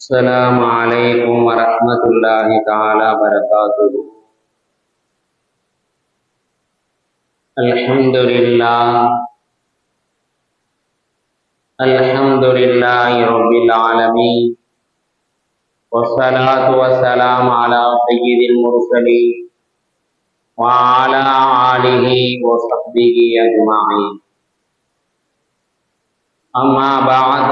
السلام عليكم ورحمة الله تعالى وبركاته. الحمد لله رب العالمين، والصلاة والسلام على سيد المرسلين وعلى آله وصحبه أجمعين. أما بعد،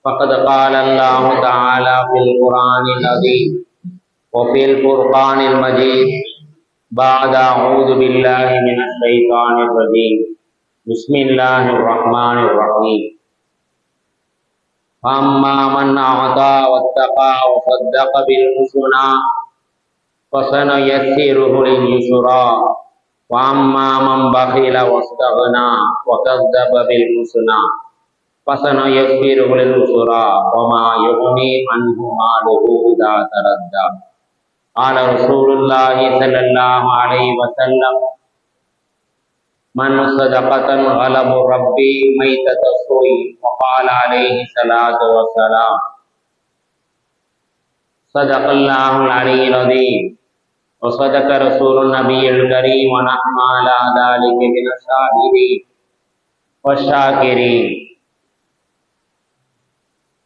فقد قال الله تعالى في القرآن العظيم وفي الفرقان المجيد بعد أعوذ بالله من الشيطان الرجيم بسم الله الرحمن الرحيم. فأما من أعطى واتقى وصدق بالحسنى فسنيسره لليسرى وأما من بخل واستغنى وكذب بالحسنى فسنيسره للعسرى وما يغني عنه ماله إذا تردى. قال رسول الله صلى الله عليه وسلم: من صدقة غلب ربي ميتة السوء. وقال عليه الصلاة والسلام: صدق الله العلي العظيم وصدق رسول النبي الكريم ونحن على ذلك من الشاهدين والشاكرين.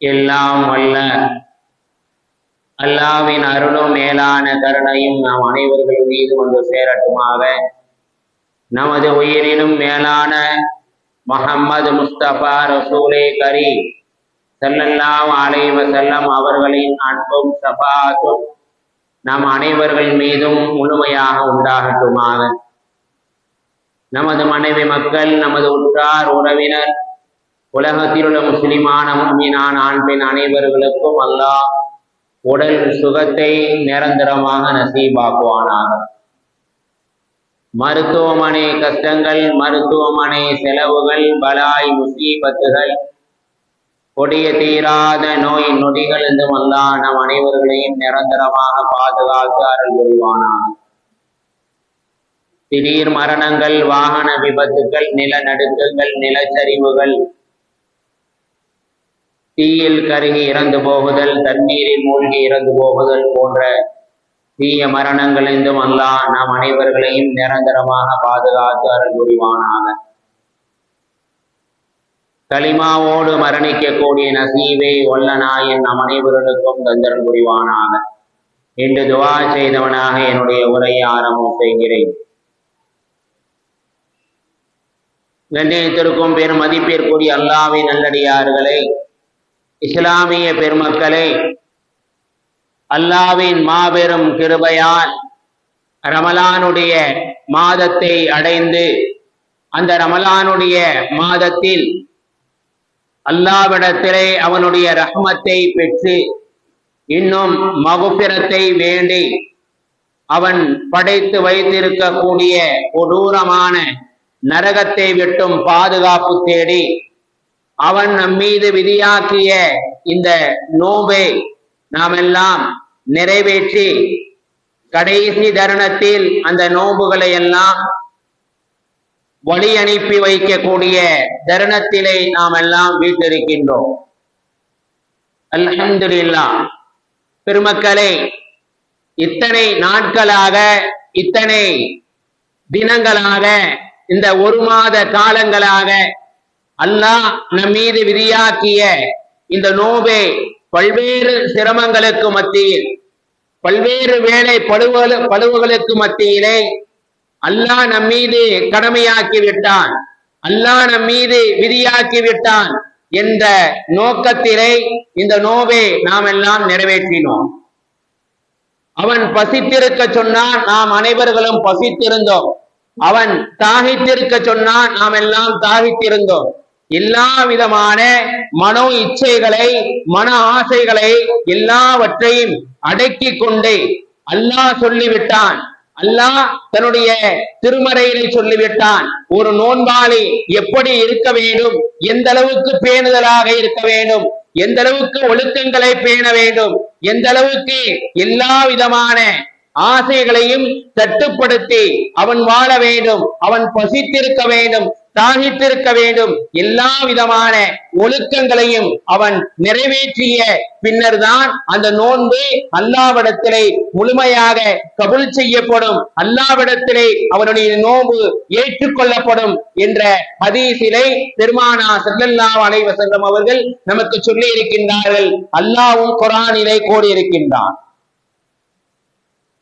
எல்லாம் வல்ல அல்லாஹ்வின் அருளும் மேலான கருணையும் நாம் அனைவர்கள் மீது வந்து சேரட்டுமாக. நமது உயிரினும் மேலான முஹம்மது முஸ்தபா ரசூலே கரீம் ஸல்லல்லாஹு அலைஹி வஸல்லம் அவர்களின் அன்பும் ஷஃபாஅத்தும் நம் அனைவர்கள் மீதும் முழுமையாக உண்டாகட்டுமாக. நமது மனைவி மக்கள், நமது உற்றார் உறவினர், உலகத்தில் உள்ள முஸ்லிமான முஃமினான ஆண் பெண் அனைவர்களுக்கும் அல்லாஹ் உடல் சுகத்தை நிரந்தரமாக நசீபாக்குவானாக. மருத்துவமனை கஷ்டங்கள், மருத்துவமனை செலவுகள், பலாய் முசீபத்துகள், கொடிய தீராத நோய் நொடிகள் என்றும் அல்லாஹ் நம் அனைவர்களையும் நிரந்தரமாக பாதுகாத்து அருள் புரிவானாக. திடீர் மரணங்கள், வாகன விபத்துகள், நிலநடுக்கங்கள், நிலச்சரிவுகள், தீயில் கருகி இறந்து போகுதல், தண்ணீரில் மூழ்கி இறந்து போகுதல் போன்ற தீய மரணங்கள் என்றும் அல்லாஹ் நாம் அனைவர்களையும் நிரந்தரமாக பாதுகாத்து அருள் புரிவானாக. கலிமாவோடு மரணிக்கக்கூடிய நசீவை வல்ல நாயன் நம் அனைவர்களுக்கும் தந்தருள் புரிவானாக என்று துஆ செய்தவனாக என்னுடைய உரையை ஆரம்பம் செய்கிறேன். கண்ணியத்திற்கும் பெரும் மதிப்பிற்குரிய அல்லாஹ்வின் நல்லடியார்களே, இஸ்லாமிய பெருமக்களே, அல்லாஹ்வின் மாபெரும் கிருபையால் ரமலானுடைய மாதத்தை அடைந்து அந்த ரமலானுடைய மாதத்தில் அல்லாஹ்விடத்திலே அவனுடைய ரஹ்மத்தை பெற்று இன்னும் மகுபிரத்தை வேண்டி அவன் படைத்து வைத்திருக்கக்கூடிய கொடூரமான நரகத்தை விட்டும் பாதுகாப்பு தேடி அவன் நம் மீது விதியாக்கிய இந்த நோன்பை நாம் எல்லாம் நிறைவேற்றி கடைசி தருணத்தில் அந்த நோன்புகளை எல்லாம் வழி அனுப்பி வைக்கக்கூடிய தருணத்திலே நாம் எல்லாம் வீட்டிருக்கின்றோம். அல்ஹம்துலில்லாஹ். பெருமக்களே, இத்தனை நாட்களாக, இத்தனை தினங்களாக, இந்த ஒரு மாத காலங்களாக அல்லாஹ் நம் மீது விதியாக்கிய இந்த நோன்பை பல்வேறு சிரமங்களுக்கு மத்தியில், பல்வேறு வேலை பழுவுகளுக்கு மத்தியிலே அல்லாஹ் நம் மீது கடமையாக்கி விட்டான், அல்லாஹ் நம் மீது விதியாக்கி விட்டான் என்ற நோக்கத்திலே இந்த நோன்பை நாம் எல்லாம் நிறைவேற்றினோம். அவன் பசித்திருக்க சொன்னான், நாம் அனைவர்களும் பசித்திருந்தோம். அவன் தாகித்திருக்க சொன்னான், நாம் எல்லாம் தாகித்திருந்தோம். எல்லா விதமான மனோ இச்சைகளை, மன ஆசைகளை எல்லாவற்றையும் அடக்கி கொண்டு அல்லாஹ் சொல்லிவிட்டான். அல்லாஹ் தன்னுடைய திருமறையிலே சொல்லிவிட்டான், ஒரு நோன்பாளி எப்படி இருக்க வேண்டும், எந்த அளவுக்கு பேணுதலாக இருக்க வேண்டும், எந்த அளவுக்கு ஒழுக்கங்களை பேண வேண்டும், எந்த அளவுக்கு எல்லா விதமான ஆசைகளையும் தட்டுப்படுத்தி அவன் வாழ வேண்டும், அவன் பசித்திருக்க வேண்டும், தாகித்திருக்க வேண்டும். எல்லா விதமான ஒழுக்கங்களையும் அவன் நிறைவேற்றிய பின்னர் தான் அந்த நோன்பு அல்லாஹ்விடத்திலே முழுமையாக கபூல் செய்யப்படும், அல்லாஹ்விடத்திலே அவனுடைய நோன்பு ஏற்றுக்கொள்ளப்படும் என்ற ஹதீஸிலே பெருமானார் ஸல்லல்லாஹு அலைஹி வஸல்லம் அவர்கள் நமக்கு சொல்லி இருக்கின்றார்கள். அல்லாஹ்வும் குர்ஆனிலே கூறியிருக்கின்றான்.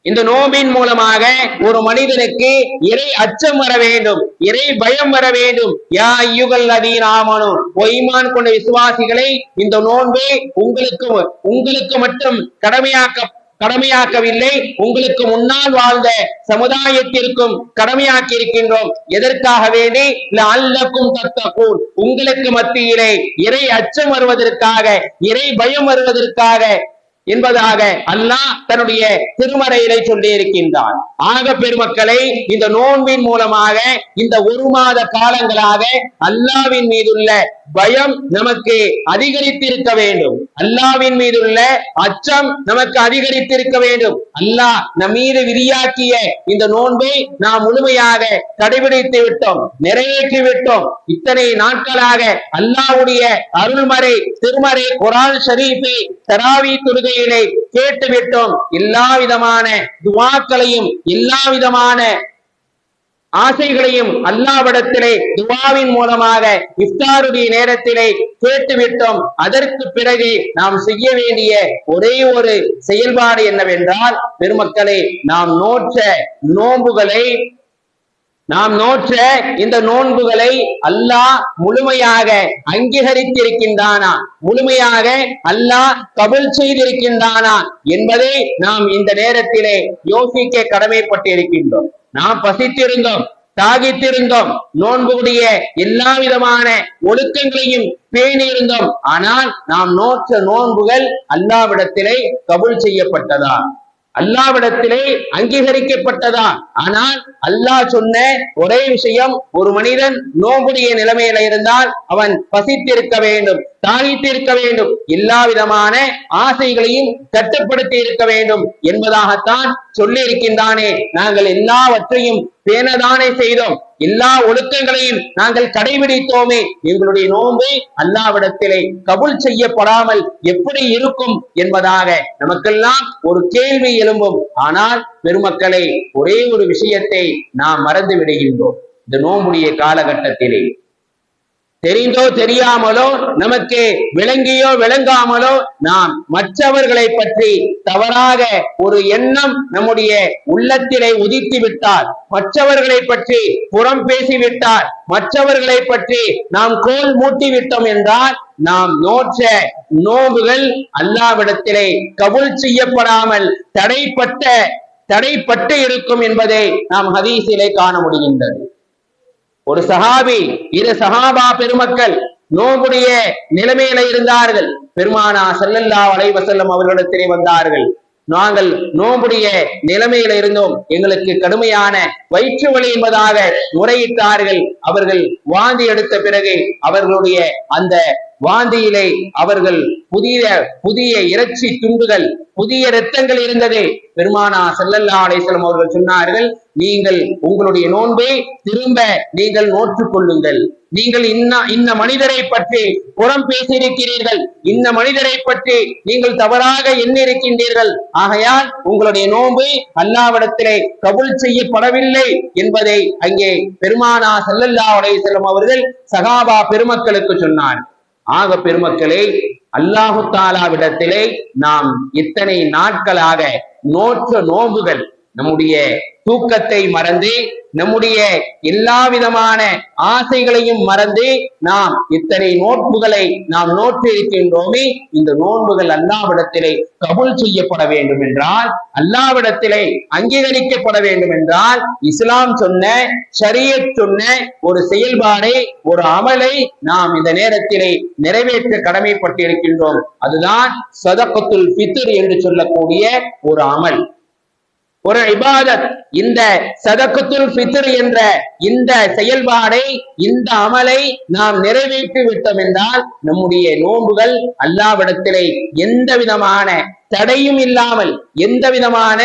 இந்த நோம்பின் மூலமாக ஒரு மனிதனுக்கு இறை அச்சம் வர வேண்டும், இறை பயம் வர வேண்டும். யா அய்யுஹல்லதீன ஆமனூ, ஈமான் கொண்ட விசுவாசிகளை, இந்த நோன்பை உங்களுக்கு மட்டும் கடமையாக்கவில்லை, உங்களுக்கு முன்னால் வாழ்ந்த சமுதாயத்திற்கும் கடமையாக்கி இருக்கின்றோம். எதற்காக வேண்டி? லஅல்லக்கும் தத்தகூன், உங்களுக்கு மத்தியிலே இறை அச்சம் வருவதற்காக, இறை பயம் வருவதற்காக என்பதாக அல்லாஹ் தன்னுடைய திருமறையிலே சொல்லி இருக்கின்றான். ஆக பெருமக்களை, இந்த நோன்பின் மூலமாக இந்த ஒரு மாத காலங்களாக அல்லாஹ்வின் மீதுள்ள பயம் நமக்கு அதிகரித்திருக்க வேண்டும், அல்லாஹ்வின் மீதுள்ள அச்சம் நமக்கு அதிகரித்திருக்க வேண்டும். அல்லாஹ் நம் மீது விதியாக்கிய இந்த நோன்பை நாம் முழுமையாக கடைபிடித்து விட்டோம், நிறைவேற்றி விட்டோம். இத்தனை நாட்களாக அல்லாஹ்வுடைய அருள்மறை திருமறை குர்ஆன் ஷரீஃபை தராவி தொழுகையிலே கேட்டுவிட்டோம். எல்லா விதமான துஆக்களையும் எல்லா விதமான ஆசைகளையும் அல்லாஹ்விடத்திலே துஆவின் மூலமாக இஃப்தாருடைய நேரத்திலே கேட்டுவிட்டோம். அதற்கு பிறகு நாம் செய்ய வேண்டிய ஒரே ஒரு செயல்பாடு என்னவென்றால், பெருமக்களே, நாம் நோற்ற இந்த நோன்புகளை அல்லாஹ் முழுமையாக அங்கீகரித்திருக்கின்றானா, முழுமையாக அல்லாஹ் கபூல் செய்திருக்கின்றானா என்பதை நாம் இந்த நேரத்திலே யோசிக்க கடமைப்பட்டிருக்கின்றோம். நாம் பசித்திருந்தோம், தாகித்திருந்தோம், நோன்புடைய எல்லா விதமான ஒழுக்கங்களையும் பேணி இருந்தோம். ஆனால் நாம் நோற்ற நோன்புகள் அல்லாஹ்விடத்திலே கபூல் செய்யப்பட்டதா, அல்லாஹ்விடத்திலே அங்கீகரிக்கப்பட்டதா? ஆனால் அல்லாஹ் சொன்ன ஒரே விஷயம், ஒரு மனிதன் நோன்புடைய நிலைமையில இருந்தால் அவன் பசித்திருக்க வேண்டும், தாகித்திருக்க வேண்டும், எல்லா விதமான ஆசைகளையும் கட்டுப்படுத்தி இருக்க வேண்டும் என்பதாகத்தான் சொல்லி இருக்கின்றானே. நாங்கள் எல்லாவற்றையும் பேணதானே செய்தோம், எல்லா ஒழுக்கங்களையும் நாங்கள் கடைபிடித்தோமே, எங்களுடைய நோன்பு அல்லாஹ்விடத்திலே கபூல் செய்யப்படாமல் எப்படி இருக்கும் என்பதாக நமக்கெல்லாம் ஒரு கேள்வி எழும்பும். ஆனால் பெருமக்களை, ஒரே ஒரு விஷயத்தை நாம் மறந்து விடுகின்றோம். இந்த நோன்புடைய காலகட்டத்திலே தெரிந்தோ தெரியாமலோ, நமக்கு விளங்கியோ விளங்காமலோ, நாம் மற்றவர்களை பற்றி தவறாக ஒரு எண்ணம் நம்முடைய உள்ளத்திலே உதித்து விட்டால், மற்றவர்களை பற்றி புறம் பேசிவிட்டால், மற்றவர்களை பற்றி நாம் கோல் மூட்டிவிட்டோம் என்றால், நாம் நோற்ற நோன்புகள் அல்லாஹ்விடத்திலே கபூல் செய்யப்படாமல் தடைப்பட்டு இருக்கும் என்பதை நாம் ஹதீஸிலே காண முடிகின்றது. ஒரு சஹாபி, இரு சஹாபா பெருமக்கள் நோன்புடைய நிலைமையில இருந்தார்கள். பெருமானார் ஸல்லல்லாஹு அலைஹி வஸல்லம் அவர்களிடத்திலே வந்தார்கள். நாங்கள் நோன்புடைய நிலைமையில இருந்தோம், எங்களுக்கு கடுமையான வயிற்று வலி என்பதாக முறையிட்டார்கள். அவர்கள் வாந்தி எடுத்த பிறகு அவர்களுடைய அந்த வாந்தியிலே அவர்கள் புதிய இறைச்சி துண்டுகள், புதிய இரத்தங்கள் இருந்தது. பெருமானார் ஸல்லல்லாஹு அலைஹி வஸல்லம் அவர்கள் சொன்னார்கள், நீங்கள் உங்களுடைய நோன்பை திரும்ப நீங்கள் நோற்றுக் கொள்ளுங்கள். நீங்கள் இந்த மனிதரை பற்றி புறம் பேசியிருக்கிறீர்கள், இந்த மனிதரை பற்றி நீங்கள் தவறாக எண்ணிருக்கின்றீர்கள். ஆகையால் உங்களுடைய நோன்பு அல்லாஹ்விடத்திலே கபூல் செய்யப்படவில்லை என்பதை அங்கே பெருமானார் ஸல்லல்லாஹு அலைஹி வஸல்லம் அவர்கள் சஹாபா பெருமக்களுக்கு சொன்னார். ஆக பெருமக்களே, அல்லாஹு தஆலாவிடத்திலே நாம் இத்தனை நாட்களாக நோற்ற நோன்புகள், நம்முடைய தூக்கத்தை மறந்து, நம்முடைய எல்லா விதமான ஆசைகளையும் மறந்து நாம் இத்தனை நோன்புகளை நாம் நோற்று இருக்கின்றோமே, இந்த நோன்புகள் அல்லாஹ்விடத்திலே கபூல் செய்யப்பட வேண்டும் என்றால், அல்லாஹ்விடத்திலே அங்கீகரிக்கப்பட வேண்டும் என்றால், இஸ்லாம் சொன்ன, ஷரியத் சொன்ன ஒரு செயல்பாடை, ஒரு அமலை நாம் இந்த நேரத்திலே நிறைவேற்ற கடமைப்பட்டிருக்கின்றோம். அதுதான் ஸதகத்துல் ஃபித்ர் என்று சொல்லக்கூடிய ஒரு அமல், ஒரு இபாதத். இந்த ஸதகத்துல் ஃபித்ர் என்ற இந்த செயல்பாடை, இந்த அமலை நாம் நிறைவேற்றி விட்டோம் என்றால், நம்முடைய நோன்புகள் அல்லாஹ்விடத்திலே எந்த விதமான தடையும் இல்லாமல், எந்த விதமான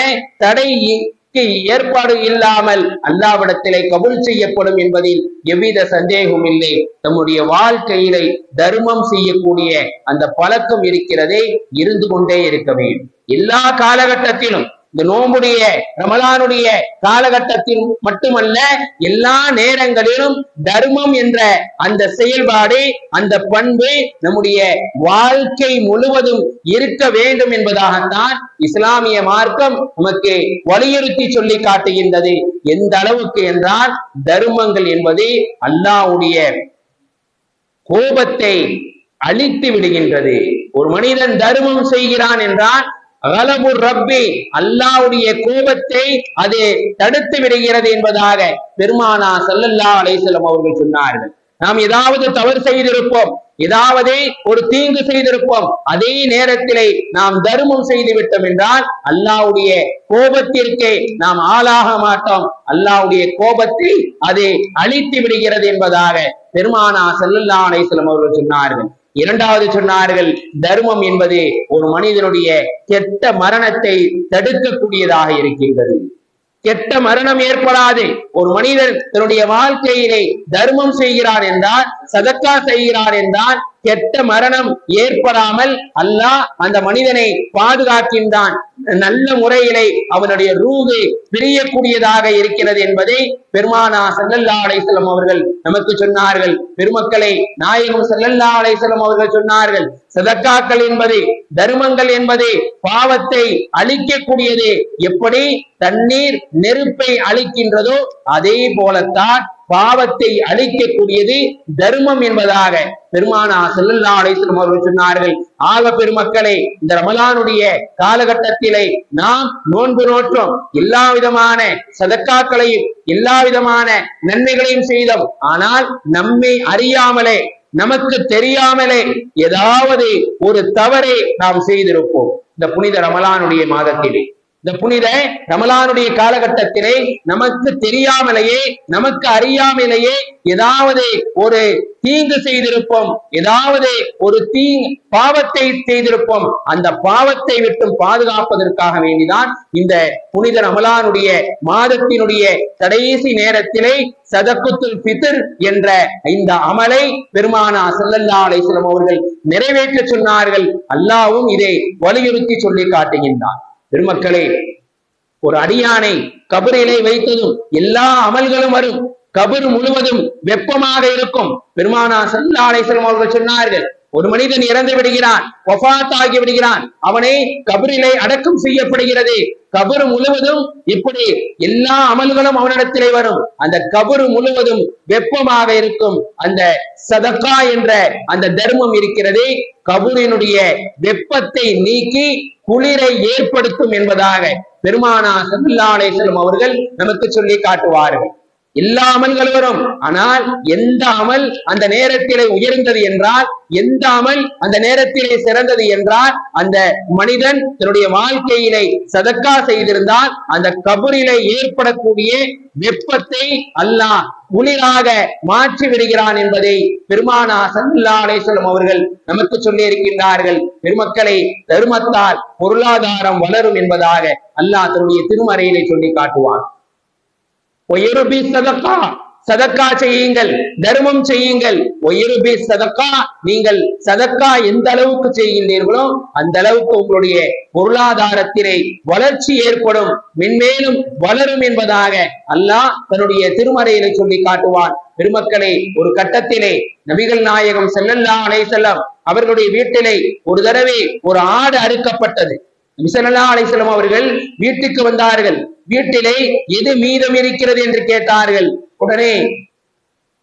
ஏற்பாடு இல்லாமல் அல்லாஹ்விடத்திலே கபூல் செய்யப்படும் என்பதில் எவ்வித சந்தேகமும் இல்லை. நம்முடைய வாழ்க்கையிலே தர்மம் செய்யக்கூடிய அந்த பழக்கம் இருக்கிறதே, இருந்து கொண்டே இருக்க வேண்டும். எல்லா காலகட்டத்திலும், இந்த நோம்புடைய ரமலானுடைய காலகட்டத்தில் மட்டுமல்ல, எல்லா நேரங்களிலும் தர்மம் என்ற அந்த செயல்பாடு, அந்த பண்பு நம்முடைய வாழ்க்கை முழுவதும் இருக்க வேண்டும் என்பதாகத்தான் இஸ்லாமிய மார்க்கம் நமக்கு வலியுறுத்தி சொல்லி காட்டுகின்றது. எந்த அளவுக்கு என்றால், தர்மங்கள் என்பது அல்லாஹ்வுடைய கோபத்தை அழித்து விடுகின்றது. ஒரு மனிதன் தர்மம் செய்கிறான் என்றால் ரப்பி, அல்லாஹ்வுடைய கோபத்தை அது தடுத்து விடுகிறது என்பதாக பெருமானா ஸல்லல்லாஹு அலைஹி வஸல்லம் அவர்கள் சொன்னார்கள். நாம் ஏதாவது தவறு செய்திருப்போம், ஏதாவது ஒரு தீங்கு செய்திருப்போம், அதே நேரத்திலே நாம் தர்மம் செய்து விட்டோம் என்றால் அல்லாஹ்வுடைய கோபத்திற்கு நாம் ஆளாக மாட்டோம். அல்லாஹ்வுடைய கோபத்தை அது அழித்து விடுகிறது என்பதாக பெருமானா ஸல்லல்லாஹு அலைஹி வஸல்லம் அவர்கள் சொன்னார்கள். இரண்டாவது சொன்னார்கள், தர்மம் என்பது ஒரு மனிதனுடைய கெட்ட மரணத்தை தடுக்கக்கூடியதாக இருக்கின்றது. கெட்ட மரணம் ஏற்படாது. ஒரு மனிதன் தன்னுடைய வாழ்க்கையிலே தர்மம் செய்கிறார் என்றால், சதக்கா செய்கிறார் என்றால், கெட்ட மரணம் ஏற்படாமல் அல்லாஹ் அந்த மனிதனை பாதுகாக்கின்றான். நல்ல முறையிலே அவனுடைய ரூஹு பிரியக்கூடியதாக இருக்கிறது என்பதை பெருமானா ஸல்லல்லாஹு அலைஹி வஸல்லம் அவர்கள் நமக்கு சொன்னார்கள். பெருமக்களை, நாயகம் ஸல்லல்லாஹு அலைஹி வஸல்லம் அவர்கள் சொன்னார்கள், சதக்காக்கள் என்பது, தர்மங்கள் என்பது பாவத்தை அழிக்கக்கூடியது. எப்படி தண்ணீர் நெருப்பை அழிக்கின்றதோ அதே போலத்தான் பாவத்தை அழிக்கக்கூடியது தர்மம் என்பதாக பெருமானா ஸல்லல்லாஹு அலைஹி வஸல்லம் அவர்கள் சொன்னார்கள். ஆக பெருமக்களே, இந்த ரமலானுடைய காலகட்டத்திலே நாம் நோன்பு நோற்றோம், எல்லா விதமான சதக்காக்களையும் எல்லா விதமான நன்மைகளையும் செய்தோம். ஆனால் நம்மை அறியாமலே, நமக்கு தெரியாமலே ஏதாவது ஒரு தவறை நாம் செய்திருப்போம். இந்த புனித ரமலானுடைய மாதத்திலே, இந்த புனித ரமலானுடைய காலகட்டத்திலே நமக்கு தெரியாமலேயே, நமக்கு அறியாமலேயே ஏதாவது ஒரு தீங்கு செய்திருப்போம், ஏதாவது ஒரு பாவத்தை செய்திருப்போம். அந்த பாவத்தை விட்டு பாதுகாப்பதற்காக வேண்டிதான் இந்த புனித ரமலானுடைய மாதத்தினுடைய கடைசி நேரத்திலே சதகுத்துல் ஃபித்ர் என்ற இந்த அமலை பெருமானா ஸல்லல்லாஹு அலைஹி வஸல்லம் அவர்கள் நிறைவேற்ற சொன்னார்கள். அல்லாஹ்வும் இதை வலியுறுத்தி சொல்லி காட்டுகின்றார். பெருமக்களே, ஒரு அடியானை கபரிலே வைத்ததும் எல்லா அமல்களும் வரும். கபர் முழுவதும் வெப்பமாக இருக்கும். பெருமானா ஸல்லல்லாஹு அலைஹி வஸல்லம் அவர்கள் சொன்னார்கள், ஒரு மனிதன் இறந்து விடுகிறான், வஃபாத் ஆகி விடுகிறான், அவனை கபரிலே அடக்கம் செய்யப்படுகிறது. கபர் முழுவதும் இப்படி எல்லா அமல்களும் அவனிடத்திலே வரும். அந்த கபர் முழுவதும் வெப்பமாக இருக்கும். அந்த சதக்கா என்ற அந்த தர்மம் இருக்கிறது, கபரினுடைய வெப்பத்தை நீக்கி குளிரை ஏற்படுத்தும் என்பதாக பெருமானா ஸல்லல்லாஹு அலைஹி வஸல்லம் அவர்கள் நமக்கு சொல்லி காட்டுவார்கள். எல்லா அமல்கள் வரும். ஆனால் எந்த அமல் அந்த நேரத்திலே உயர்ந்தது என்றால், எந்த அமல் அந்த நேரத்திலே சிறந்தது என்றால், அந்த மனிதன் தன்னுடைய வாழ்க்கையிலே சதக்கா செய்திருந்தால் அந்த கபரிலே ஏற்படக்கூடிய வெப்பத்தை அல்லாஹ் குளிராக மாற்றி விடுகிறான் என்பதை பெருமானா ஸல்லல்லாஹு அலைஹி வஸல்லம் அவர்கள் நமக்கு சொல்லி இருக்கின்றார்கள். பெருமக்களை, தர்மத்தால் பொருளாதாரம் வளரும் என்பதாக அல்லாஹ் தன்னுடைய திருமறையிலே சொல்லி காட்டுவான். சதக்கா செய்யுங்கள், தர்மம் செய்யுங்கள். சதக்கா, நீங்கள் சதக்கா எந்த அளவுக்கு செய்கின்றீர்களோ அந்த அளவுக்கு உங்களுடைய பொருளாதாரத்திலே வளர்ச்சி ஏற்படும், மென்மேலும் வளரும் என்பதாக அல்லாஹ் தன்னுடைய திருமறையிலே சொல்லி காட்டுவான். பெருமக்களே, ஒரு கட்டத்திலே நபிகள் நாயகம் ஸல்லல்லாஹு அலைஹி வஸல்லம் அவர்களுடைய வீட்டிலே ஒரு தடவை ஒரு ஆடு அறுக்கப்பட்டது. நபி ஸல்லல்லாஹு அலைஹி வஸல்லம் அவர்கள் வீட்டுக்கு வந்தார்கள். வீட்டிலே எது மீதம் இருக்கிறது என்று கேட்டார்கள். உடனே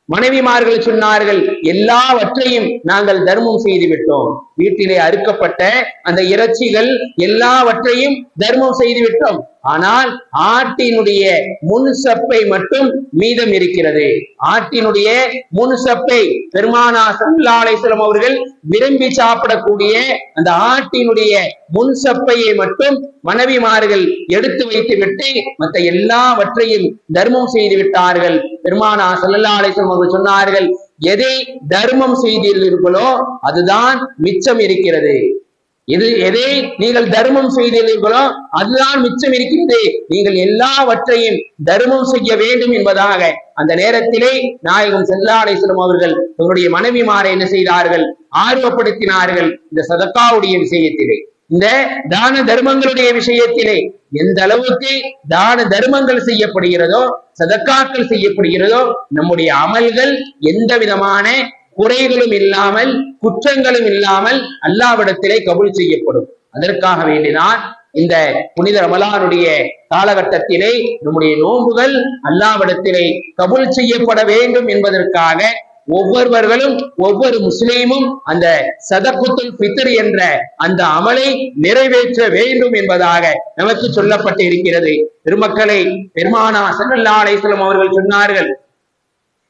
மனைவிமார்கள் சொன்னார்கள், எல்லாவற்றையும் நாங்கள் தர்மம் செய்து விட்டோம். வீட்டிலே அறுக்கப்பட்ட அந்த இறைச்சிகள் எல்லாவற்றையும் தர்மம் செய்து விட்டோம். ஆனால் ஆட்டினுடைய முன் சப்பை மட்டும் மீதம் இருக்கிறது. ஆட்டினுடைய முன் சப்பை பெருமானா ஸல்லல்லாஹு அலைஹி வஸல்லம் அவர்கள் விரும்பி சாப்பிடக்கூடிய அந்த ஆட்டினுடைய முன் சப்பையை மட்டும் மனைவிமார்கள் எடுத்து வைத்து விட்டு மற்ற எல்லாவற்றையும் தர்மம் செய்து விட்டார்கள். பெருமானா ஸல்லல்லாஹு அலைஹி வஸல்லம் அவர்கள் சொன்னார்கள், எதை தர்மம் செய்தீர்களோ அதுதான் மிச்சம் இருக்கிறது. எதை நீங்கள் தர்மம் செய்தீர்களோ அதுதான் மிச்சம் இருக்கிறது, நீங்கள் எல்லாவற்றையும் தர்மம் செய்ய வேண்டும் என்பதாக அந்த நேரத்திலே நாயகம் ஸல்லல்லாஹு அலைஹி வஸல்லம் அவர்கள் தன்னுடைய மனைவிமாரை என்ன செய்தார்கள், ஆர்வப்படுத்தினார்கள். இந்த சதக்காவுடைய விஷயத்திலே, இந்த தான தர்மங்களுடைய விஷயத்திலே எந்த அளவுக்கு தான தர்மங்கள் செய்யப்படுகிறதோ, சதக்காக்கள் செய்யப்படுகிறதோ, நம்முடைய அமல்கள் எந்த விதமான குறைகளும் இல்லாமல் குற்றங்களும் இல்லாமல் அல்லாஹ்விடத்திலே கபூல் செய்யப்படும். அதற்காக வேண்டிதான் இந்த புனித ரமலானுடைய காலகட்டத்திலே நம்முடைய நோன்புகள் அல்லாஹ்விடத்திலே கபூல் செய்யப்பட வேண்டும் என்பதற்காக ஒவ்வொருவர்களும் ஒவ்வொரு முஸ்லீமும் அந்த சதகுத்துல் ஃபித்ர் என்ற அந்த அமலை நிறைவேற்ற வேண்டும் என்பதாக நமக்கு சொல்லப்பட்டு இருக்கிறது. பெருமக்களை, பெருமானார் ஸல்லல்லாஹு அலைஹி வஸல்லம் அவர்கள் சொன்னார்கள்,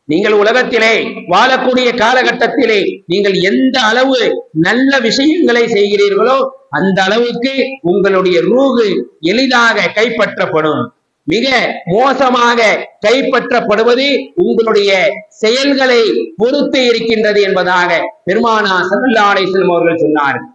நீங்கள் உலகத்திலே வாழக்கூடிய காலகட்டத்திலே நீங்கள் எந்த அளவு நல்ல விஷயங்களை செய்கிறீர்களோ அந்த அளவுக்கு உங்களுடைய ரூஹு எளிதாக கைப்பற்றப்படும். மிக மோசமாக கைப்பற்றப்படுவது உங்களுடைய செயல்களை பொறுத்து இருக்கின்றது என்பதாக பெருமானார் ஸல்லல்லாஹு அலைஹி வஸல்லம் அவர்கள் சொன்னார்கள்.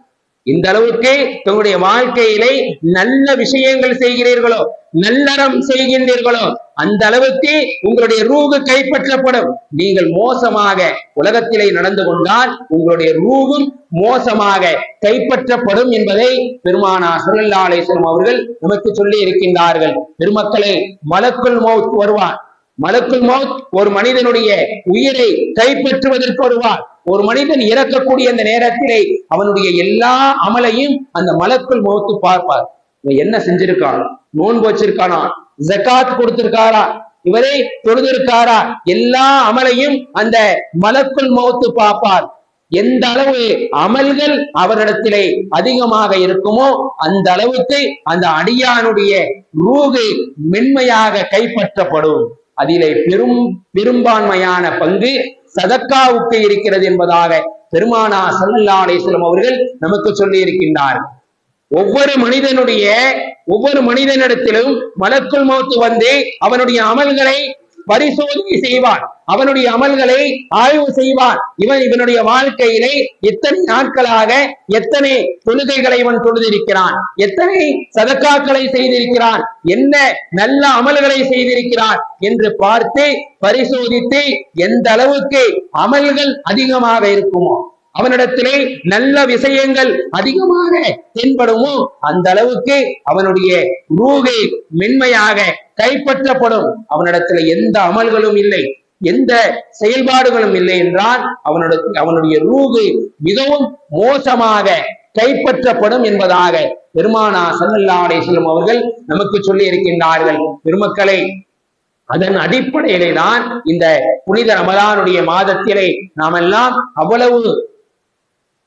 இந்த அளவுக்கு தங்களுடைய வாழ்க்கையிலே நல்ல விஷயங்கள் செய்கிறீர்களோ, நல்லறம் செய்கின்றீர்களோ அந்த அளவுக்கு உங்களுடைய ரூஹு கைப்பற்றப்படும். நீங்கள் மோசமாக உலகத்திலே நடந்து கொண்டால் உங்களுடைய ரூஹும் மோசமாக கைப்பற்றப்படும் என்பதை பெருமானார் ஸல்லல்லாஹு அலைஹி வஸல்லம் அவர்கள் நமக்கு சொல்லி இருக்கின்றார்கள். பெருமக்களே, மலக்குல் மௌத் வருவார். மலக்குல் மௌத் ஒரு மனிதனுடைய உயிரை கைப்பற்றுவதற்கு வருவார். ஒரு மனிதன் இறக்கக்கூடிய அந்த நேரத்திலே அவனுடைய எல்லா அமலையும் அந்த மலக்குல் மௌத் பார்ப்பார். இவன் என்ன செஞ்சிருக்கான், நோன்பு வச்சிருக்கானா, ஜகாத் கொடுத்திருக்காரா, இவரை தொழுதிருக்காரா, எல்லா அமலையும் அந்த மலக்குல் மௌத் பார்ப்பார். எந்த அளவு அமல்கள் அவரிடத்திலே அதிகமாக இருக்குமோ அந்த அளவுக்கு அந்த அடியானுடைய ரூஹு மென்மையாக கைப்பற்றப்படும். அதிலே பெரும்பான்மையான பங்கு சதக்காவுக்கு இருக்கிறது என்பதாக பெருமானார் ஸல்லல்லாஹு அலைஹி வஸல்லம் அவர்கள் நமக்கு சொல்லி இருக்கின்றார். ஒவ்வொரு மனிதனிடத்திலும் மலக்குல் மௌத் வந்து அவனுடைய அமல்களை பரிசோதனை செய்வான், அவனுடைய அமல்களை ஆய்வு செய்வான். இவனுடைய வாழ்க்கையிலே எத்தனை நாட்களாக எத்தனை தொழுகைகளை இவன் தொழுதிருக்கிறான், எத்தனை சதக்காக்களை செய்திருக்கிறான், என்ன நல்ல அமல்களை செய்திருக்கிறான் என்று பார்த்து பரிசோதித்து எந்த அளவுக்கு அமல்கள் அதிகமாக இருக்குமோ, அவனிடத்திலே நல்ல விஷயங்கள் அதிகமாக தென்படுமோ அந்த அளவுக்கு அவனுடைய ரூஹு மென்மையாக கைப்பற்றப்படும். அவனிடத்தில் எந்த அமல்களும் இல்லை, எந்த செயல்பாடுகளும் இல்லை என்றால் அவனுடைய ரூஹு மிகவும் மோசமாக கைப்பற்றப்படும் என்பதாக பெருமானார் ஸல்லல்லாஹு அலைஹி வஸல்லம் அவர்கள் நமக்கு சொல்லி இருக்கின்றார்கள். பெருமக்களை, அதன் அடிப்படையிலே தான் இந்த புனித ரமலானுடைய மாதத்திலே நாம் எல்லாம் அவ்வளவு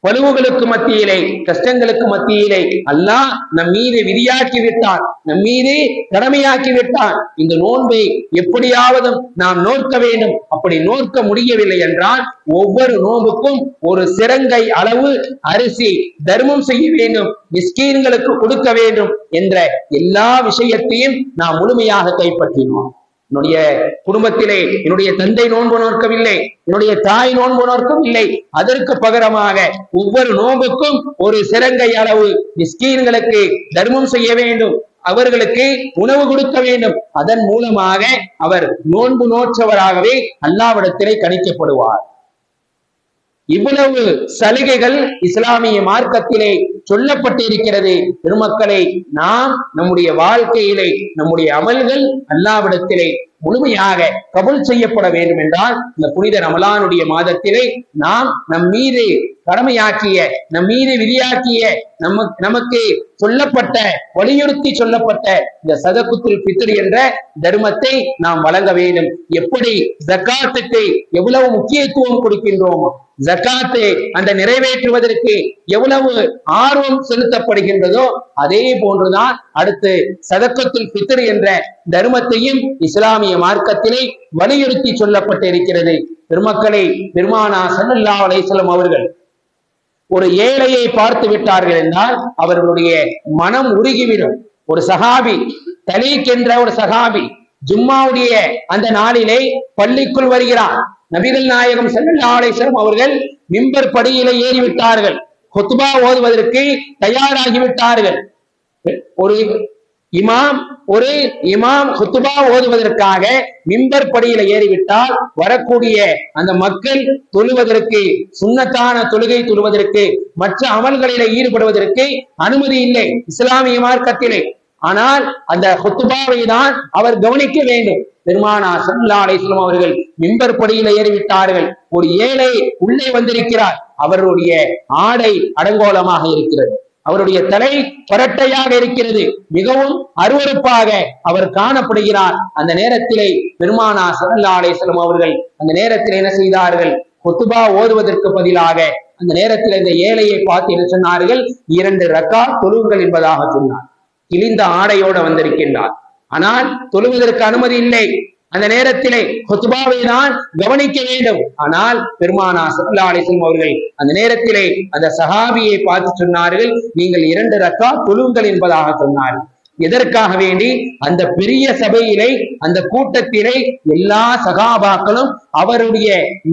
பழுவுகளுக்கு மத்தியிலே, கஷ்டங்களுக்கு மத்தியிலே அல்லாஹ் நம் மீது விதியாக்கி விட்டான், நம் மீது கடமையாக்கி விட்டான். இந்த நோன்பை எப்படியாவது நாம் நோக்க வேண்டும். அப்படி நோக்க முடியவில்லை என்றால் ஒவ்வொரு நோன்புக்கும் ஒரு சிறங்கை அளவு அரிசி தர்மம் செய்ய வேண்டும், மிஸ்கீன்களுக்கு கொடுக்க வேண்டும் என்ற எல்லா விஷயத்தையும் நாம் முழுமையாக கைப்பற்றினோம். என்னுடைய குடும்பத்திலே என்னுடைய தந்தை நோன்பு நோக்கவில்லை, என்னுடைய தாய் நோன்பு நோக்கவில்லை, அதற்கு பகரமாக ஒவ்வொரு நோன்புக்கும் ஒரு சிறங்கை அளவு மிஸ்கீன்களுக்கு தர்மம் செய்ய வேண்டும், அவர்களுக்கு உணவு கொடுக்க வேண்டும். அதன் மூலமாக அவர் நோன்பு நோற்றவராகவே அல்லாஹ்விடத்திலே கணிக்கப்படுவார். இவ்வளவு சலுகைகள் இஸ்லாமிய மார்க்கத்திலே சொல்லப்பட்டிருக்கிறது. பெருமக்களை, நாம் நம்முடைய வாழ்க்கையிலே நம்முடைய அமல்கள் அல்லாஹ்விடத்திலே முழுமையாக கபூல் செய்யப்பட வேண்டும் என்றால் இந்த புனித ரமலானுடைய மாதத்திலே நாம் நம் மீது கடமையாக்கிய, நம் மீது விதியாக்கிய, நமக்கு சொல்லப்பட்ட, வலியுறுத்தி சொல்லப்பட்ட இந்த சதகுத்துல் ஃபித்ர் என்ற தர்மத்தை நாம் வழங்க வேண்டும். எப்படி ஜகாத்துக்கு எவ்வளவு முக்கியத்துவம் கொடுக்கின்றோமோ, ஜகாத்தை அந்த நிறைவேற்றுவதற்கு எவ்வளவு ஆர்வம் செலுத்தப்படுகின்றதோ அதே போன்றுதான் அடுத்து சதகத்துல் ஃபித்ர் என்ற தர்மத்தையும் இஸ்லாமிய மார்க்கத்திலே வலியுறுத்தி சொல்லப்பட்டு இருக்கிறது. பெருமக்களை, பெருமானார் ஸல்லல்லாஹு அலைஹி வஸல்லம் அவர்கள் ஒரு ஏழையை பார்த்து விட்டார்கள் என்றால் அவர்களுடைய மனம் உருகிவிடும். ஒரு சஹாபி, தலீக் என்ற ஒரு சஹாபி ஜும்மாவுடைய அந்த நாளிலே பள்ளிக்குள் வருகிறார். நபிகள் நாயகம் ஸல்லல்லாஹு அலைஹி வஸல்லம் அவர்கள் மிம்பர் படியிலே ஏறிவிட்டார்கள். குத்பா ஓதுவதற்கு தயாராகிவிட்டார்கள். ஒரு இமாம் குத்பா ஓதுவதற்காக மிம்பர் படியில ஏறிவிட்டால் வரக்கூடிய அந்த மக்கள் தொழுவதற்கு, சுன்னத்தான தொழுகை தொழுவதற்கு, மற்ற அமல்களில ஈடுபடுவதற்கு அனுமதி இல்லை இஸ்லாமிய மார்க்கத்திலே. ஆனால் அந்த குத்பாவை தான் அவர் கவனிக்க வேண்டும். பெருமானார் ஸல்லல்லாஹு அலைஹி வஸல்லம் அவர்கள் மிம்பர் படியில ஏறிவிட்டார்கள். ஒரு ஏழை உள்ளே வந்திருக்கிறார். அவருடைய ஆடை அடங்கோலமாக இருக்கிறது, அவருடைய தலை பரட்டையாக இருக்கிறது, மிகவும் அருவருப்பாக அவர் காணப்படுகிறார். அந்த நேரத்திலே பெருமானார் ஸல்லல்லாஹு அலைஹி வஸல்லம் அவர்கள் அந்த நேரத்தில் என்ன செய்தார்கள்? குத்பா ஓதுவதற்கு பதிலாக அந்த நேரத்தில் இந்த ஏழையை பார்த்து என்ன சொன்னார்கள்? 2 ரக்காத் தொழுங்கள் என்பதாக சொன்னார். கிழிந்த ஆடையோட வந்திருக்கின்றார், ஆனால் தொழுவதற்கு அனுமதி இல்லை. அந்த நேரத்திலே குத்பாவை தான் கவனிக்க வேண்டும். ஆனால் பெருமானார் ஸல்லல்லாஹு அலைஹி வஸல்லம் அவர்கள் அந்த நேரத்திலே அந்த சஹாபியை பார்த்து சொன்னார்கள், நீங்கள் 2 ரக்காத் தொழுங்கள் என்பதாக சொன்னார்கள். எதற்காக வேண்டி? அந்த பெரிய சபையிலே, அந்த கூட்டத்திலே எல்லா சகாபாக்களும் அவருடைய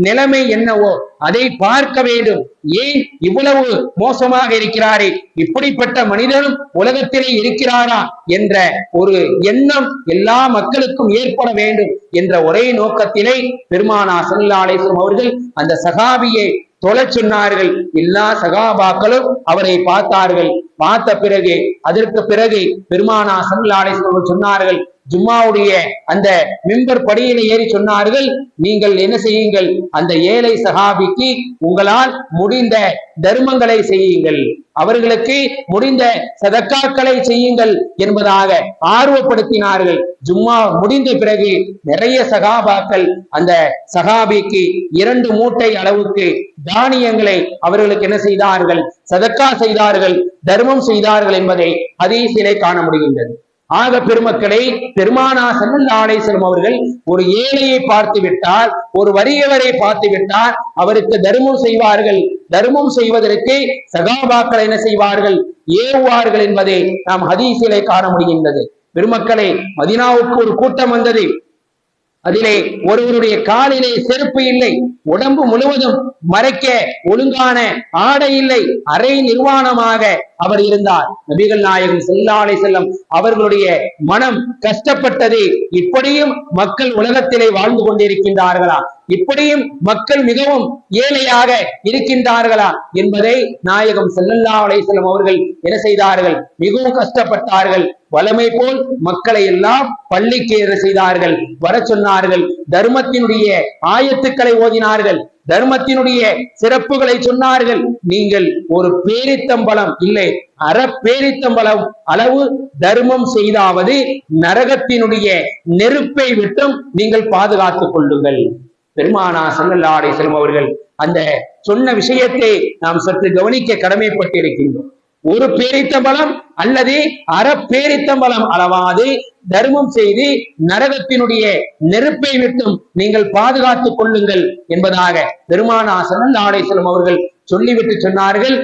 நிலைமை என்னவோ அதை பார்க்க வேண்டும். ஏன் இவ்வளவு மோசமாக இருக்கிறாரே, இப்படிப்பட்ட மனிதனும் உலகத்திலே இருக்கிறாரா என்ற ஒரு எண்ணம் எல்லா மக்களுக்கும் ஏற்பட வேண்டும் என்ற ஒரே நோக்கத்திலே பெருமானார் ஸல்லல்லாஹு அலைஹி வஸல்லம் அவர்கள் அந்த சகாபியை தொழச் சொன்னார்கள். எல்லா சகாபாக்களும் அவரை பார்த்தார்கள். பார்த்த பிறகு அதற்கு பிறகு பெருமானார் ஸல்லல்லாஹு அலைஹி வஸல்லம் சொன்னார்கள், ஜும்மாவுடைய அந்த மிம்பர் படியில ஏறி சொன்னார்கள், நீங்கள் என்ன செய்யுங்கள்? அந்த ஏழை சஹாபிக்கு உங்களால் முடிந்த தர்மங்களை செய்யுங்கள், அவர்களுக்கு முடிந்த சதக்காக்களை செய்யுங்கள் என்பதாக ஆர்வப்படுத்தினார்கள். ஜும்மா முடிந்த பிறகு நிறைய சகாபாக்கள் அந்த சகாபிக்கு 2 மூட்டை அளவுக்கு தானியங்களை அவர்களுக்கு என்ன செய்தார்கள்? சதக்கா செய்தார்கள், தர்மம் செய்தார்கள் என்பதை ஹதீஸிலே காண முடிகின்றது. ஆக பெருமக்களை, பெருமானார் ஸல்லல்லாஹு அலைஹி வஸல்லம் அவர்கள் ஒரு ஏழையை பார்த்து விட்டால், ஒரு வறியவரை பார்த்து விட்டால் அவருக்கு தர்மம் செய்வார்கள். தர்மம் செய்வதற்கு சகாபாக்கள் என்ன செய்வார்கள்? ஏவுவார்கள் என்பதை நாம் ஹதீஸிலே காண முடிகின்றது. பெருமக்களே, மதீனாவுக்கு ஒரு கூட்டம் வந்தது. அதிலே ஒருவருடைய காலிலே செருப்பு இல்லை, உடம்பு முழுவதும் மறைக்க ஒழுங்கான ஆடை இல்லை, அரை நிர்வாணமாக அவர் இருந்தார். நபிகள் நாயகம் ஸல்லல்லாஹு அலைஹி வஸல்லம் அவர்களுடைய மனம் கஷ்டப்பட்டது. இப்படியும் மக்கள் உலகத்திலே வாழ்ந்து கொண்டிருக்கின்றார்களா? இப்படியும் மக்கள் மிகவும் ஏழையாக இருக்கின்றார்களா என்பதை நாயகம் ஸல்லல்லாஹு அலைஹி வஸல்லம் அவர்கள் என்ன செய்தார்கள்? மிகவும் கஷ்டப்பட்டார்கள். வளமை போல் மக்களை எல்லாம் பள்ளிக்கு என்ன செய்தார்கள்? வர சொன்னார்கள். தர்மத்தினுடைய ஆயத்துக்களை ஓதினார்கள், தர்மத்தினுடைய சிறப்புகளை சொன்னார்கள். நீங்கள் ஒரு பேரித்தம்பலம் இல்லை, அரை பேரித்தம்பலம் அளவு தர்மம் செய்தாவது நரகத்தினுடைய நெருப்பை விட்டும் நீங்கள் பாதுகாத்துக் கொள்ளுங்கள். பெருமானார் ஸல்லல்லாஹு அலைஹி வஸல்லம் அவர்கள் அந்த சொன்ன விஷயத்தை நாம் சற்று கவனிக்க கடமைப்பட்டிருக்கின்றோம். ஒரு பேரித்தம்பலம் அல்லது அரை பேரித்தம்பலம் அளவாது தர்மம் செய்து நரகத்தினுடைய நெருப்பை விட்டும் நீங்கள் பாதுகாத்துக் கொள்ளுங்கள் என்பதாக பெருமானார் ஸல்லல்லாஹு அலைஹி வஸல்லம் அவர்கள் சொல்லிவிட்டு சொன்னார்கள்.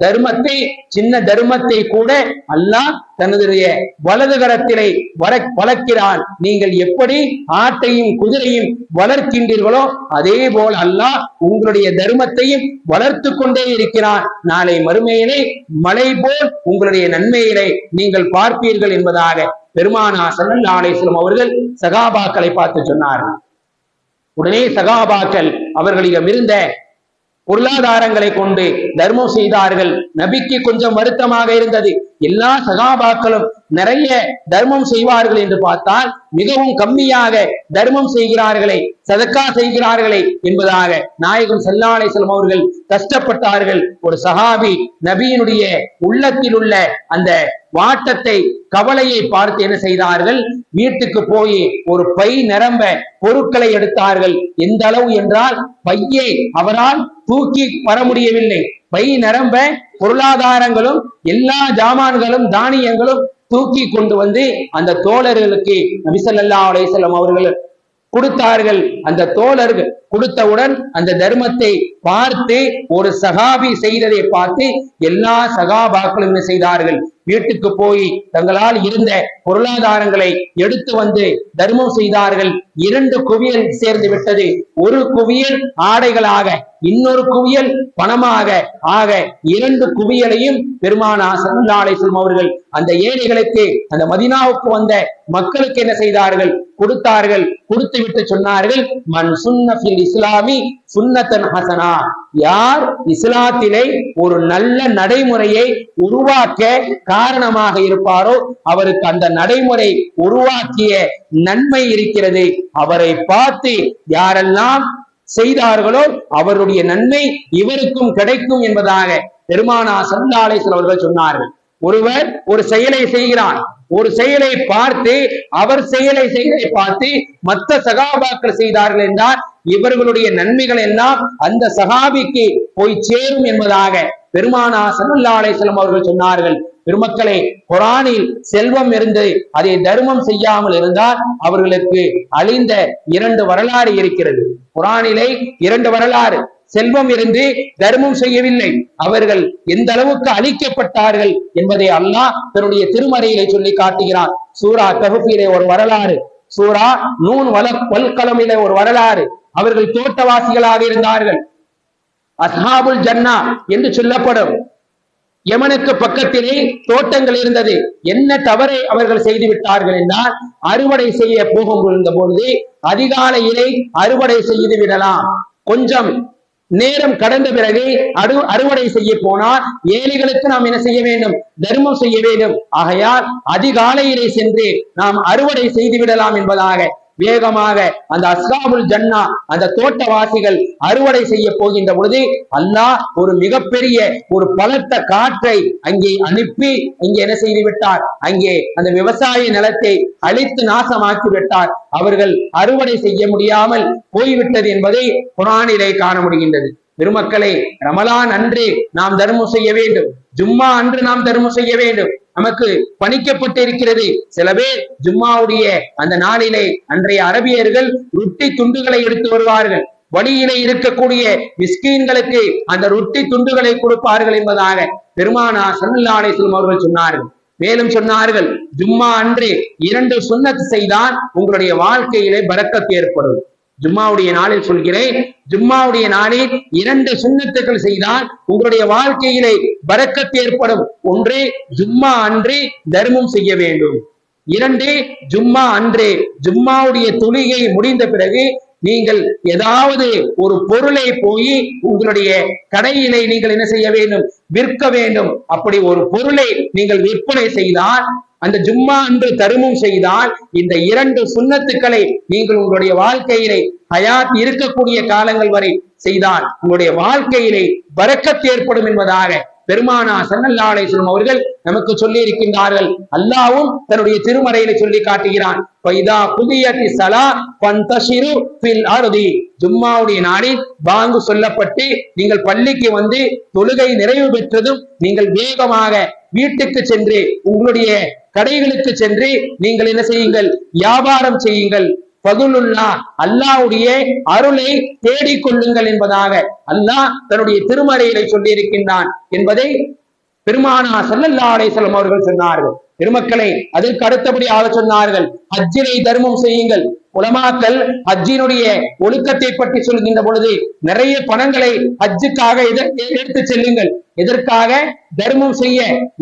தர்மத்தை, சின்ன தர்மத்தை கூட அல்லாஹ் தன்னுடைய வலது கரத்திலே வளர்க்கிறான். நீங்கள் எப்படி ஆட்டையும் குதிரையும் வளர்க்கின்றீர்களோ அதே போல் அல்லாஹ் உங்களுடைய தர்மத்தையும் வளர்த்து கொண்டே இருக்கிறான். நாளை மறுமையிலே மலை போல் உங்களுடைய நன்மையிலே நீங்கள் பார்ப்பீர்கள் என்பதாக பெருமானார் ஸல்லல்லாஹு அலைஹி வஸல்லம் அவர்கள் சகாபாக்களை பார்த்து சொன்னார்கள். உடனே சகாபாக்கள் அவர்களிடம் இருந்த பொருளாதாரங்களை கொண்டு தர்மம் செய்தார்கள். நபிக்கு கொஞ்சம் வருத்தமாக இருந்தது. எல்லா சகாபாக்களும் நிறைய தர்மம் செய்வார்கள் என்று பார்த்தால் மிகவும் கம்மியாக தர்மம் செய்கிறார்களே, சதக்கா செய்கிறார்களே என்பதாக நாயகம் ஸல்லல்லாஹு அலைஹி வஸல்லம் அவர்கள் கஷ்டப்பட்டார்கள். ஒரு சஹாபி நபியினுடைய உள்ளத்தில் உள்ள அந்த வாட்டத்தை, கவலையை பார்த்து என்ன செய்தார்கள்? வீட்டுக்கு போய் ஒரு பை நிரம்ப பொருட்களை எடுத்தார்கள். எந்த அளவு என்றால் பையை அவரால் தூக்கி வர முடியவில்லை. பை நிரம்ப பொருளாதாரங்களும் எல்லா ஜாமான்களும் தானியங்களும் தூக்கி கொண்டு வந்து அந்த தோழர்களுக்கு நபி ஸல்லல்லாஹு அலைஹி வஸல்லம் அவர்கள் கொடுத்தார்கள். அந்த தோழர்கள் கொடுத்தவுடன் அந்த தர்மத்தை பார்த்து ஒரு சகாபி செய்ததை பார்த்து எல்லா சகாபாக்களும் என்ன செய்தார்கள்? வீட்டுக்கு போய் தங்களால் இருந்த பொருளாதாரங்களை எடுத்து வந்து தர்மம் செய்தார்கள். 2 குவியல் சேர்ந்து விட்டது. ஒரு குவியல் ஆடைகளாக, இன்னொரு குவியல் பணமாக ஆக 2 குவியலையும் பெருமானார் ஸல்லல்லாஹு அலைஹி வஸல்லம் அவர்கள் அந்த ஏழைகளுக்கு, அந்த மதீனாவுக்கு வந்த மக்களுக்கு என்ன செய்தார்கள்? கொடுத்தார்கள். கொடுத்து விட்டு சொன்னார்கள், மன் சுன்ன ஃபில் இஸ்லாமி சுன்னத்தன் ஹசனா, யார் இஸ்லாத்திலே ஒரு நல்ல நடைமுறையை உருவாக்க காரணமாக இருப்பாரோ அவருக்கு அந்த நடைமுறை உருவாக்கிய நன்மை இருக்கிறது. அவரை பார்த்து யாரெல்லாம் செய்தார்களோ அவருடைய நன்மை இவருக்கும் கிடைக்கும் என்பதாக பெருமானார் ஸல்லல்லாஹு அலைஹி வஸல்லம் அவர்கள் சொன்னார்கள். ஒருவர் ஒரு செயலை செய்கிறார், ஒரு செயலை பார்த்து, அவர் செயலை பார்த்து மற்ற சகாபாக்கள் செய்தார்கள் என்றால் இவர்களுடைய நன்மைகள் எல்லாம் அந்த சகாபிக்கு போய் சேரும் என்பதாக பெருமானார் ஸல்லல்லாஹு அலைஹி வஸல்லம் அவர்கள் சொன்னார்கள். பெருமக்களே, குர்ஆனில் செல்வம் இருந்து அதை தர்மம் செய்யாமல் இருந்தால் அவர்களுக்கு அழிந்த 2 வரலாறு இருக்கிறது. குர்ஆனிலே 2 வரலாறு. செல்வம் இருந்து தர்மம் செய்யவில்லை, அவர்கள் எந்த அளவுக்கு அழிக்கப்பட்டார்கள் என்பதை அல்லாஹ் தன்னுடைய திருமறையிலே சொல்லி காட்டுகிறார். சூரா கஹ்ஃபிலே ஒரு வரலாறு, சூரா நூன் வல் கலமிலே ஒரு வரலாறு. அவர்கள் தோட்டவாசிகளாக இருந்தார்கள். அஸ்ஹாபுல் ஜன்னா என்று சொல்லப்படும் யமனுக்கு பக்கத்திலே தோட்டங்கள் இருந்தது. என்ன தவறை அவர்கள் செய்து விட்டார்கள் என்றால், அறுவடை செய்ய போகும் பொழுது அதிகாலையிலே அறுவடை செய்து விடலாம், கொஞ்சம் நேரம் கடந்த பிறகு அறுவடை செய்ய போனால் ஏழைகளுக்கு நாம் என்ன செய்ய வேண்டும்? தர்மம் செய்ய வேண்டும். ஆகையால் அதிகாலையிலே சென்று நாம் அறுவடை செய்து விடலாம் என்பதாக வேகமாக அந்த அஸ்ஹாபுல் ஜன்னா, அந்த தோட்டவாசிகள் அறுவடை செய்ய போகின்ற பொழுது அல்லாஹ் ஒரு மிகப்பெரிய ஒரு பலத்த காற்றை அங்கே அனுப்பி அங்கே என்ன செய்து விட்டார்? அங்கே அந்த விவசாய நிலத்தை அழித்து நாசமாக்கி விட்டார். அவர்கள் அறுவடை செய்ய முடியாமல் போய்விட்டது என்பதை குர்ஆனிலே காண முடிகின்றது. பெருமக்களே, ரமலான் அன்று நாம் தர்மம் செய்ய வேண்டும், ஜும்மா அன்று நாம் தர்மம் செய்ய வேண்டும். நமக்கு பணிக்கப்பட்டு இருக்கிறது. சில பேர் ஜும்மாவுடைய அந்த நாளிலே அன்றைய அரபியர்கள் ரொட்டி துண்டுகளை எடுத்து வருவார்கள், வழியிலே இருக்கக்கூடிய மிஸ்கீன்களுக்கு அந்த ரொட்டி துண்டுகளை கொடுப்பார்கள் என்பதாக பெருமானார் ஸல்லல்லாஹு அலைஹி வஸல்லம் அவர்கள் சொன்னார்கள். மேலும் சொன்னார்கள், ஜும்மா அன்று 2 சுன்னத் செய்தால் உங்களுடைய வாழ்க்கையிலே பரக்கத் ஏற்படும். ஜும்மாவுடைய நாளில் சொல்கிறேன், ஜும்மாவுடைய நாளில் 2 சுன்னத்துகள் செய்தால் உங்களுடைய வாழ்க்கையிலே பரக்கத் ஏற்படும். ஒன்று, ஜும்மா அன்று தர்மம் செய்ய வேண்டும். 2, ஜும்மா அன்று ஜும்மாவுடைய தொழுகை முடிந்த பிறகு நீங்கள் ஏதாவது ஒரு பொருளை போய் உங்களுடைய கடையிலே நீங்கள் என்ன செய்ய வேண்டும்? விற்க வேண்டும். அப்படி ஒரு பொருளை நீங்கள் விற்பனை செய்தால், அந்த ஜும்மா அன்று தர்மம் செய்தால், இந்த 2 சுன்னத்துக்களை நீங்கள் உங்களுடைய வாழ்க்கையிலே ஹயாத் இருக்கக்கூடிய காலங்கள் வரை செய்தால் உங்களுடைய வாழ்க்கையிலே பரக்கத் ஏற்படும் என்பதாக பெருமானார் ஸல்லல்லாஹு அலைஹி வஸல்லம் அவர்கள் நமக்கு சொல்லி இருக்கின்றார்கள். அல்லாஹ்வும் தன்னுடைய திருமறையிலே சொல்லி காட்டுகிறான், ஃபைதா குதியத்தி ஸலா ஃபந்தஷிரு ஃபில் அர்தி. ஜும்மாவுடைய நாளில் பாங்கு சொல்லப்பட்டு நீங்கள் பள்ளிக்கு வந்து தொழுகை நிறைவு பெற்றதும் நீங்கள் வேகமாக வீட்டுக்கு சென்று உங்களுடைய கடைகளுக்கு சென்று நீங்கள் என்ன செய்யுங்கள்? வியாபாரம் செய்யுங்கள். ஃபதுலுல்லா, அல்லாஹ்வுடைய அருளை தேடிக்கொள்ளுங்கள் என்பதாக அல்லாஹ் தன்னுடைய திருமறையிலே சொல்லி இருக்கின்றான் என்பதை பெருமானார் ஸல்லல்லாஹு அலைஹி வஸல்லம் அவர்கள் சொன்னார்கள். பெருமக்களை, அதற்கு அடுத்தபடியாக சொன்னார்கள், ஹஜ்ஜினை தர்மம் செய்யுங்கள். உலமாக்கள் ஹஜ்ஜினுடைய ஒழுக்கத்தை பற்றி சொல்கின்ற பொழுது நிறைய பணங்களை ஹஜ்ஜுக்காக எடுத்து செல்லுங்கள். எதற்காக? தர்மம் செய்ய.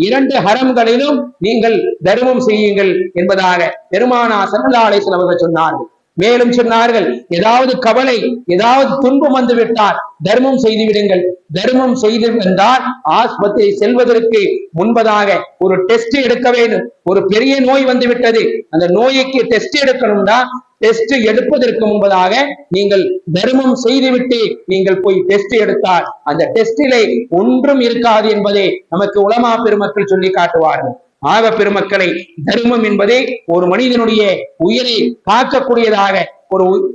2 ஹரம்களிலும் நீங்கள் தர்மம் செய்யுங்கள் என்பதாக பெருமானார் ஸல்லல்லாஹு அலைஹி வஸல்லம் அவர்கள் சொன்னார்கள். மேலும் சொன்னார்கள், ஏதாவது கவலை, ஏதாவது துன்பம் வந்து விட்டால் தர்மம் செய்து விடுங்கள். தர்மம் செய்து வந்தால் ஆஸ்பத்திரி செல்வதற்கு முன்பதாக ஒரு டெஸ்ட் எடுக்க வேண்டும். ஒரு பெரிய நோய் வந்து விட்டது, அந்த நோய்க்கு டெஸ்ட் எடுக்கணும்னா டெஸ்ட் எடுப்பதற்கு முன்பதாக நீங்கள் தர்மம் செய்துவிட்டு நீங்கள் போய் டெஸ்ட் எடுத்தால் அந்த டெஸ்டிலே ஒன்றும் இருக்காது என்பதை நமக்கு உலமா பெருமக்கள் சொல்லி காட்டுவார்கள். ஆக பெருமக்களை, தர்மம் என்பதே ஒரு மனிதனுடைய உயிரை காக்கக்கூடியதாக,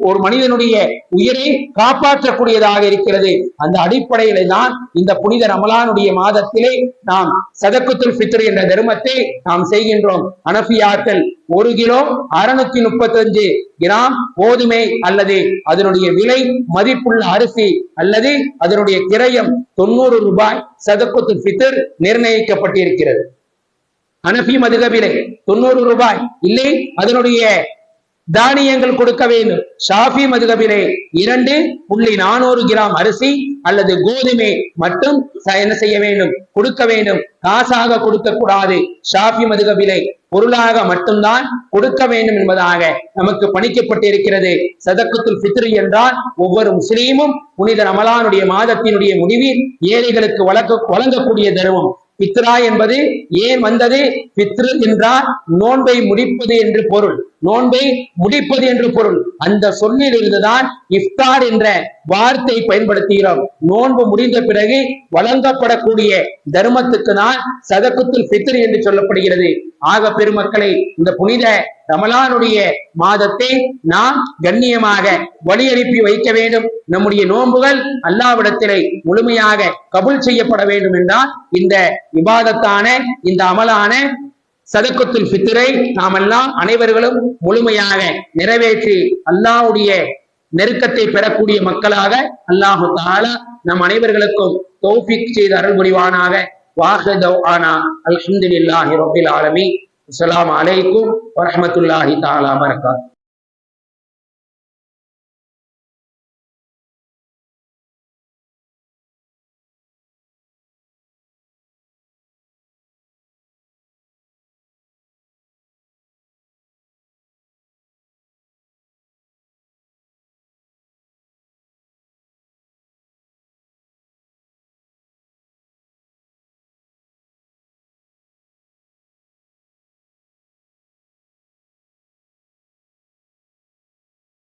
ஒரு மனிதனுடைய உயிரை காப்பாற்றக்கூடியதாக இருக்கிறது. அந்த அடிப்படையிலே தான் இந்த புனித ரமலானுடைய மாதத்திலே நாம் சதக்கத்துல் ஃபித்ர் என்ற தர்மத்தை நாம் செய்கின்றோம். ஹனஃபியாக்கள் 1 கிலோ 635 கிராம் கோதுமை அல்லது அதனுடைய விலை மதிப்புள்ள அரிசி அல்லது அதனுடைய கிரயம் 90 ரூபாய் சதக்கத்துல் ஃபித்ர் நிர்ணயிக்கப்பட்டிருக்கிறது. ஹனஃபி மதுகபிலே 90 ரூபாய் இல்லை, அதனுடைய தானியங்கள் கொடுக்க வேண்டும். ஷாஃபி மதுகபிலே 2.400 கிராம் அரிசி அல்லது கோதுமை மட்டும் என்ன செய்ய வேண்டும்? கொடுக்க வேண்டும். காசாக கொடுக்க கூடாது. ஷாஃபி மதுகபிலே பொருளாக மட்டும்தான் கொடுக்க வேண்டும் என்பதாக நமக்கு பணிக்கப்பட்டிருக்கிறது. சதக்கத்துல் ஃபித்ர் என்றால் ஒவ்வொரு முஸ்லீமும் புனித ரமலானுடைய மாதத்தினுடைய முடிவில் ஏழைகளுக்கு வழங்கக்கூடிய தர்மம். பித்ரா என்பது ஏன் வந்தது? பித்ரு என்றால் நோன்பை முடிப்பது என்று பொருள். நோன்பை முடிப்பது என்று பொருள். அந்த சொல்லில் இருந்துதான் இஃப்தார் என்ற வார்த்தை பயன்படுத்துகிறோம். நோன்பு முடிந்த பிறகு வழங்கப்படக்கூடிய தர்மத்துக்கு தான் சதக்கத்துல் ஃபித்ர் என்று சொல்லப்படுகிறது. ஆக பெருமக்களை, இந்த புனித ரமலானுடைய மாதத்தை நாம் கண்ணியமாக வழி அனுப்பி வைக்க வேண்டும். நம்முடைய நோன்புகள் அல்லாஹ்விடத்திலே முழுமையாக கபூல் செய்யப்பட வேண்டும் என்றால் இந்த இபாதத்தான, இந்த அமலான சதக்கத்துல் ஃபித்ரை நாம் எல்லாம் அனைவர்களும் முழுமையாக நிறைவேற்றி அல்லாஹ்வுடைய நெருக்கத்தை பெறக்கூடிய மக்களாக அல்லாஹு தஆலா நம் அனைவர்களுக்கும் தௌஃபீக் செய்து அருள் புரிவானாக. வாஹிர் தஅவானா அல்ஹம்துலில்லாஹி ரப்பில் ஆலமீன். அஸ்ஸலாமு அலைக்கும் வரஹ்மத்துல்லாஹி தஆலா வபரகாத்துஹு.